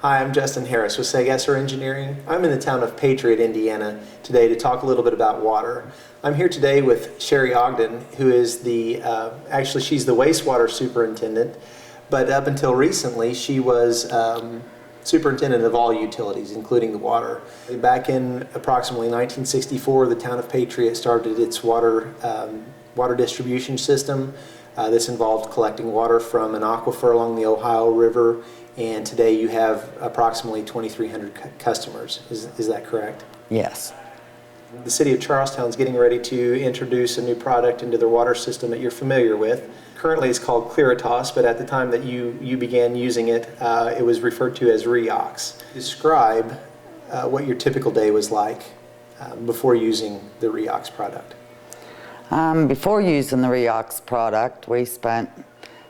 Hi, I'm Justin Harris with Saegesser Engineering. I'm in the town of Patriot, Indiana today to talk a little bit about water. I'm here today with Sherry Ogden, who is actually she's the wastewater superintendent, but up until recently she was superintendent of all utilities, including the water. Back in approximately 1964, the town of Patriot started its water distribution system. This involved collecting water from an aquifer along the Ohio River, and today you have approximately 2,300 customers. Is that correct? Yes. The city of Charlestown is getting ready to introduce a new product into their water system that you're familiar with. Currently it's called Clearitas, but at the time that you began using it, it was referred to as Reox. Describe what your typical day was like before using the Reox product. Before using the Reox product, we spent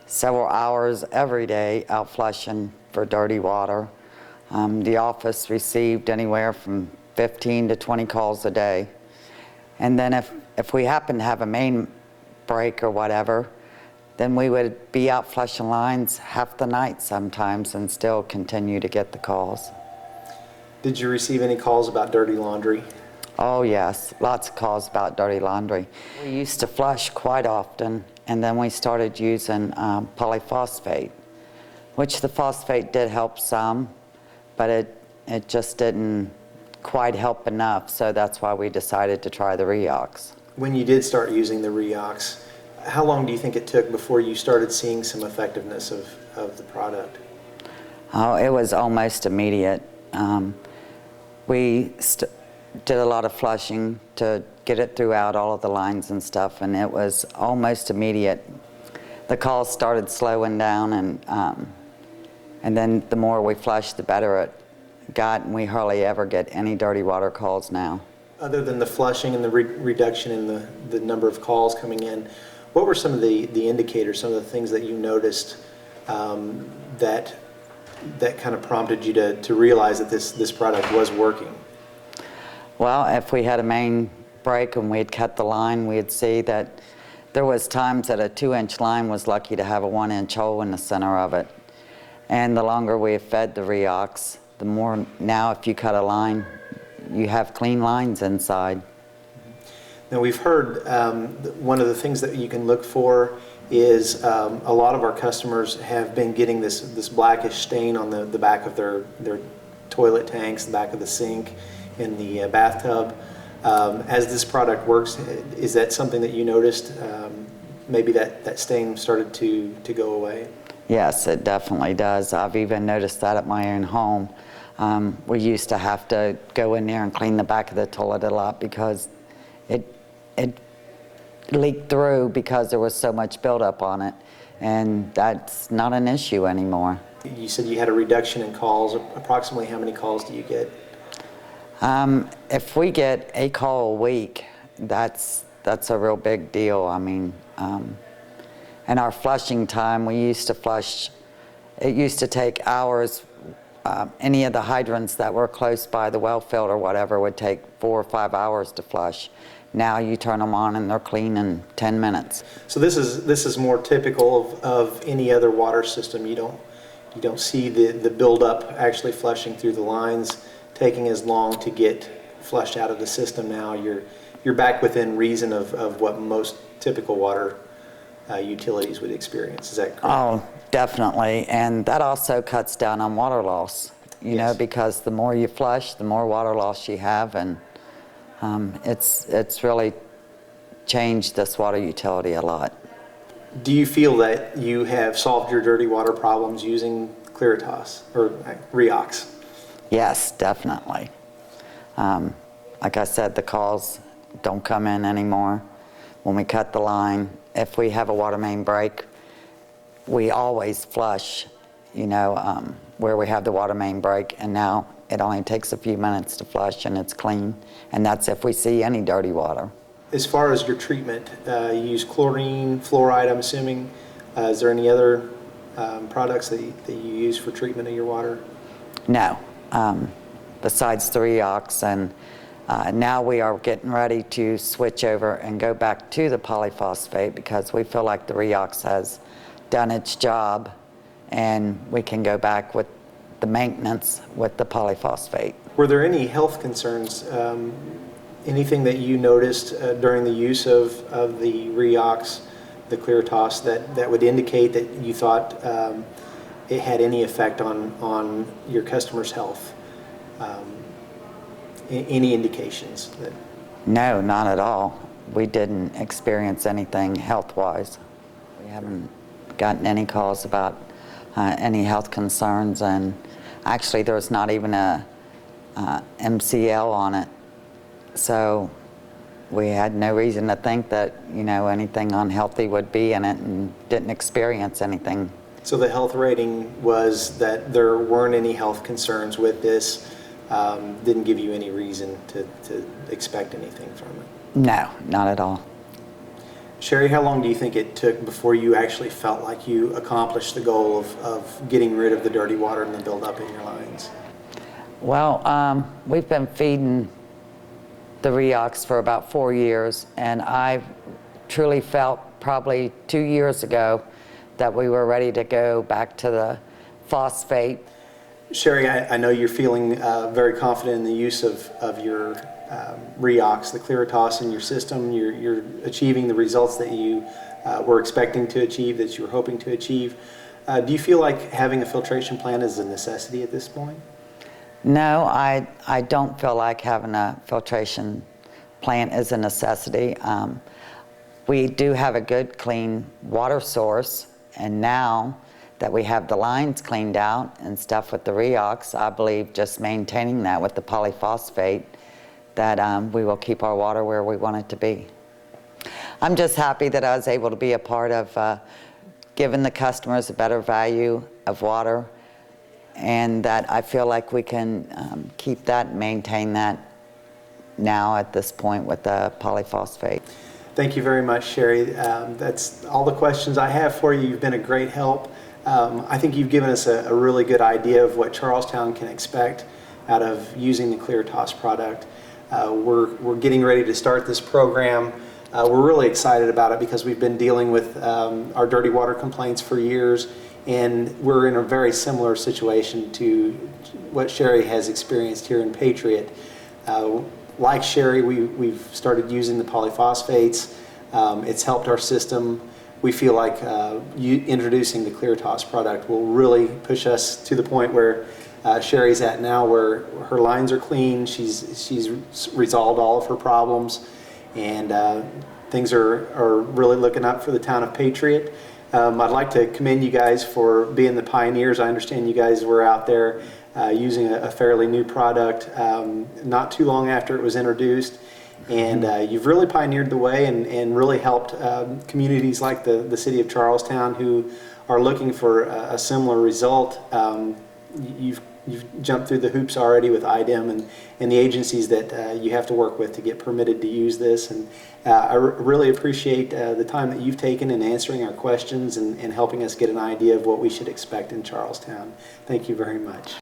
several hours every day out flushing for dirty water. The office received anywhere from 15 to 20 calls a day. And then if we happened to have a main break or whatever, then we would be out flushing lines half the night sometimes and still continue to get the calls. Did you receive any calls about dirty laundry? Oh yes, lots of calls about dirty laundry. We used to flush quite often, and then we started using polyphosphate, which the phosphate did help some, but it just didn't quite help enough, so that's why we decided to try the Reox. When you did start using the Reox, how long do you think it took before you started seeing some effectiveness of the product? Oh, it was almost immediate. We did a lot of flushing to get it throughout all of the lines and stuff, and it was almost immediate. The calls started slowing down, and then the more we flushed, the better it got, and we hardly ever get any dirty water calls now. Other than the flushing and the reduction in the number of calls coming in, what were some of the indicators, some of the things that you noticed that kind of prompted you to realize that this product was working? Well, if we had a main break and we'd cut the line, we'd see that there was times that a 2-inch line was lucky to have a 1-inch hole in the center of it. And the longer we have fed the Reox, the more now if you cut a line, you have clean lines inside. Now we've heard one of the things that you can look for is a lot of our customers have been getting this blackish stain on the back of their toilet tanks, the back of the sink, in the bathtub. As this product works, is that something that you noticed? Maybe that stain started to go away? Yes, it definitely does. I've even noticed that at my own home. We used to have to go in there and clean the back of the toilet a lot because it leaked through because there was so much buildup on it, and that's not an issue anymore. You said you had a reduction in calls. Approximately how many calls do you get? If we get a call a week, that's a real big deal. I mean, in our flushing time, we used to flush, it used to take hours. Any of the hydrants that were close by the well field or whatever would take 4 or 5 hours to flush. Now you turn them on and they're clean in 10 minutes. So this is more typical of any other water system. You don't see the buildup actually flushing through the lines, taking as long to get flushed out of the system. Now you're back within reason of what most typical water utilities would experience. Is that correct? Oh, definitely, and that also cuts down on water loss. You know, because the more you flush, the more water loss you have, and it's really changed this water utility a lot. Do you feel that you have solved your dirty water problems using Clearitas or Reox? Yes, definitely. Like I said, the calls don't come in anymore. When we cut the line, if we have a water main break, we always flush, you know, where we have the water main break, and now it only takes a few minutes to flush and it's clean, and that's if we see any dirty water. As far as your treatment, you use chlorine, fluoride, I'm assuming. Is there any other products that you use for treatment of your water? No, besides the Reox, and now we are getting ready to switch over and go back to the polyphosphate because we feel like the Reox has done its job, and we can go back with the maintenance with the polyphosphate. Were there any health concerns, anything that you noticed during the use of the Reox, the Clearitas, that would indicate that you thought it had any effect on your customers' health? Any indications that? No, not at all. We didn't experience anything health-wise. We haven't gotten any calls about any health concerns, and actually there's not even a MCL on it. So we had no reason to think that, you know, anything unhealthy would be in it, and didn't experience anything. So the health rating was that there weren't any health concerns with this, didn't give you any reason to expect anything from it? No, not at all. Sherry, how long do you think it took before you actually felt like you accomplished the goal of getting rid of the dirty water and the buildup in your lines? Well, we've been feeding the Reox for about 4 years, and I truly felt probably 2 years ago that we were ready to go back to the phosphate. Sherry, I know you're feeling very confident in the use of your Reox, the Clearitas, in your system. You're achieving the results that you were expecting to achieve, that you were hoping to achieve. Do you feel like having a filtration plant is a necessity at this point? No, I don't feel like having a filtration plant is a necessity. We do have a good, clean water source, and now that we have the lines cleaned out and stuff with the Reox, I believe just maintaining that with the polyphosphate, that we will keep our water where we want it to be. I'm just happy that I was able to be a part of giving the customers a better value of water, and that I feel like we can keep that and maintain that now at this point with the polyphosphate. Thank you very much, Sherry. That's all the questions I have for you. You've been a great help. I think you've given us a really good idea of what Charlestown can expect out of using the Clearitas product. We're getting ready to start this program. We're really excited about it because we've been dealing with our dirty water complaints for years, and we're in a very similar situation to what Sherry has experienced here in Patriot. Like Sherry, we've started using the polyphosphates. It's helped our system. We feel like introducing the Clearitas product will really push us to the point where Sherry's at now, where her lines are clean. She's resolved all of her problems, and things are really looking up for the town of Patriot. I'd like to commend you guys for being the pioneers. I understand you guys were out there using a fairly new product not too long after it was introduced, and you've really pioneered the way and really helped communities like the city of Charlestown who are looking for a similar result. You've jumped through the hoops already with IDEM and the agencies that you have to work with to get permitted to use this, and I really appreciate the time that you've taken in answering our questions and helping us get an idea of what we should expect in Charlestown. Thank you very much.